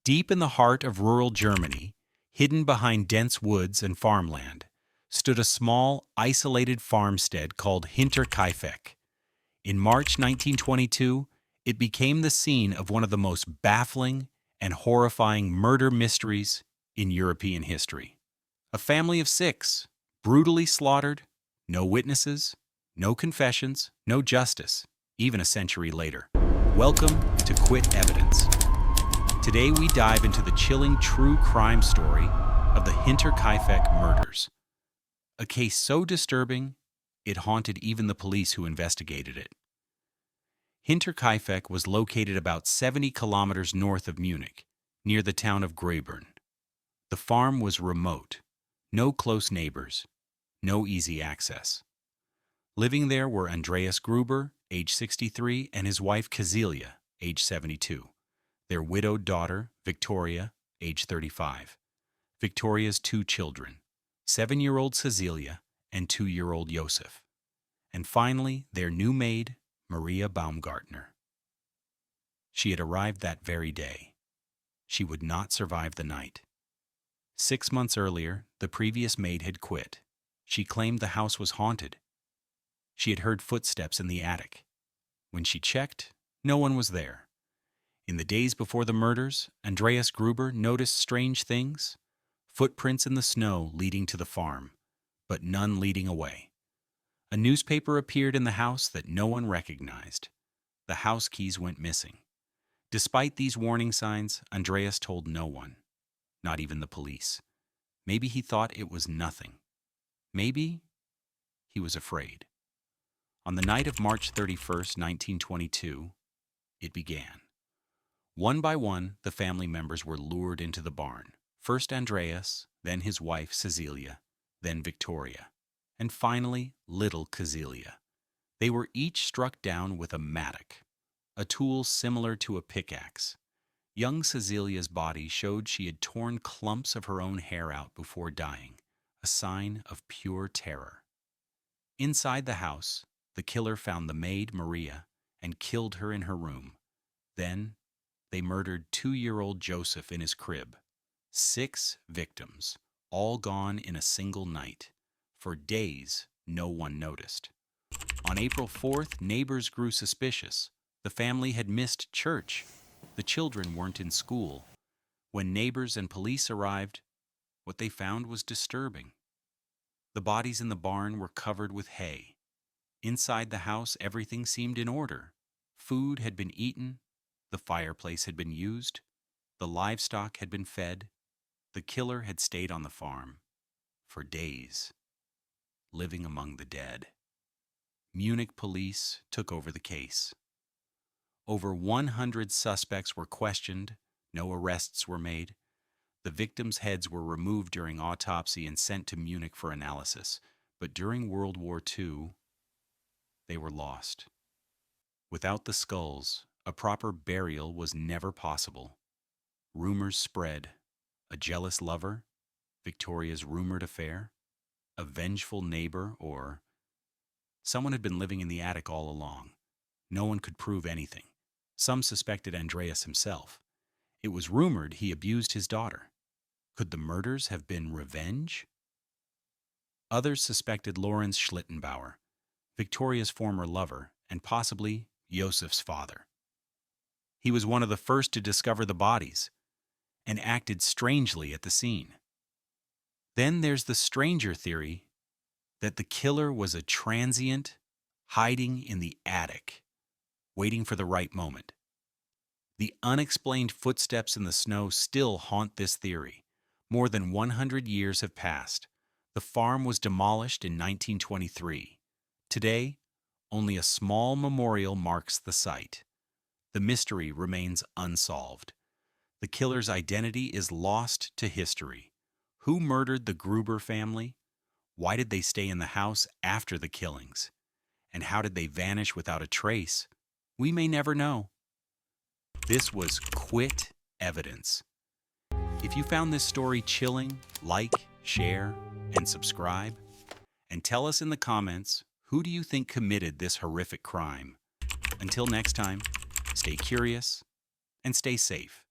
Deep in the heart of rural Germany, hidden behind dense woods and farmland, stood a small, isolated farmstead called Hinterkaifeck. In March 1922, it became the scene of one of the most baffling and horrifying murder mysteries in European history. A family of 6, brutally slaughtered, no witnesses, no confessions, no justice, even a century later. Welcome to Quit Evidence. Today we dive into the chilling true crime story of the Hinterkaifeck murders. A case so disturbing, it haunted even the police who investigated it. Hinterkaifeck was located about 70 kilometers north of Munich, near the town of Gruber. The farm was remote, no close neighbors, no easy access. Living there were Andreas Gruber, age 63, and his wife Cecilia, age 72. Their widowed daughter, Victoria, age 35. Victoria's 2 children, 7-year-old Cecilia and 2-year-old Joseph. And finally, their new maid, Maria Baumgartner. She had arrived that very day. She would not survive the night. 6 months earlier, the previous maid had quit. She claimed the house was haunted. She had heard footsteps in the attic. When she checked, no one was there. In the days before the murders, Andreas Gruber noticed strange things. Footprints in the snow leading to the farm, but none leading away. A newspaper appeared in the house that no one recognized. The house keys went missing. Despite these warning signs, Andreas told no one, not even the police. Maybe he thought it was nothing. Maybe he was afraid. On the night of March 31st, 1922, it began. One by one, the family members were lured into the barn. First Andreas, then his wife Cecilia, then Victoria, and finally little Cecilia. They were each struck down with a mattock, a tool similar to a pickaxe. Young Cecilia's body showed she had torn clumps of her own hair out before dying, a sign of pure terror. Inside the house, the killer found the maid, Maria, and killed her in her room. Then, they murdered 2-year-old Joseph in his crib. 6 victims, all gone in a single night. For days, no one noticed. On April 4th, neighbors grew suspicious. The family had missed church. The children weren't in school. When neighbors and police arrived, what they found was disturbing. The bodies in the barn were covered with hay. Inside the house, everything seemed in order. Food had been eaten. The fireplace had been used. The livestock had been fed. The killer had stayed on the farm for days, living among the dead. Munich police took over the case. Over 100 suspects were questioned. No arrests were made. The victims' heads were removed during autopsy and sent to Munich for analysis. But during World War II, they were lost. Without the skulls, a proper burial was never possible. Rumors spread. A jealous lover, Victoria's rumored affair, a vengeful neighbor, or someone had been living in the attic all along. No one could prove anything. Some suspected Andreas himself. It was rumored he abused his daughter. Could the murders have been revenge? Others suspected Lorenz Schlittenbauer, Victoria's former lover, and possibly Joseph's father. He was one of the first to discover the bodies and acted strangely at the scene. Then there's the stranger theory that the killer was a transient hiding in the attic, waiting for the right moment. The unexplained footsteps in the snow still haunt this theory. More than 100 years have passed. The farm was demolished in 1923. Today, only a small memorial marks the site. The mystery remains unsolved. The killer's identity is lost to history. Who murdered the Gruber family? Why did they stay in the house after the killings? And how did they vanish without a trace? We may never know. This was Quit Evidence. If you found this story chilling, like, share, and subscribe. And tell us in the comments, who do you think committed this horrific crime? Until next time, stay curious and stay safe.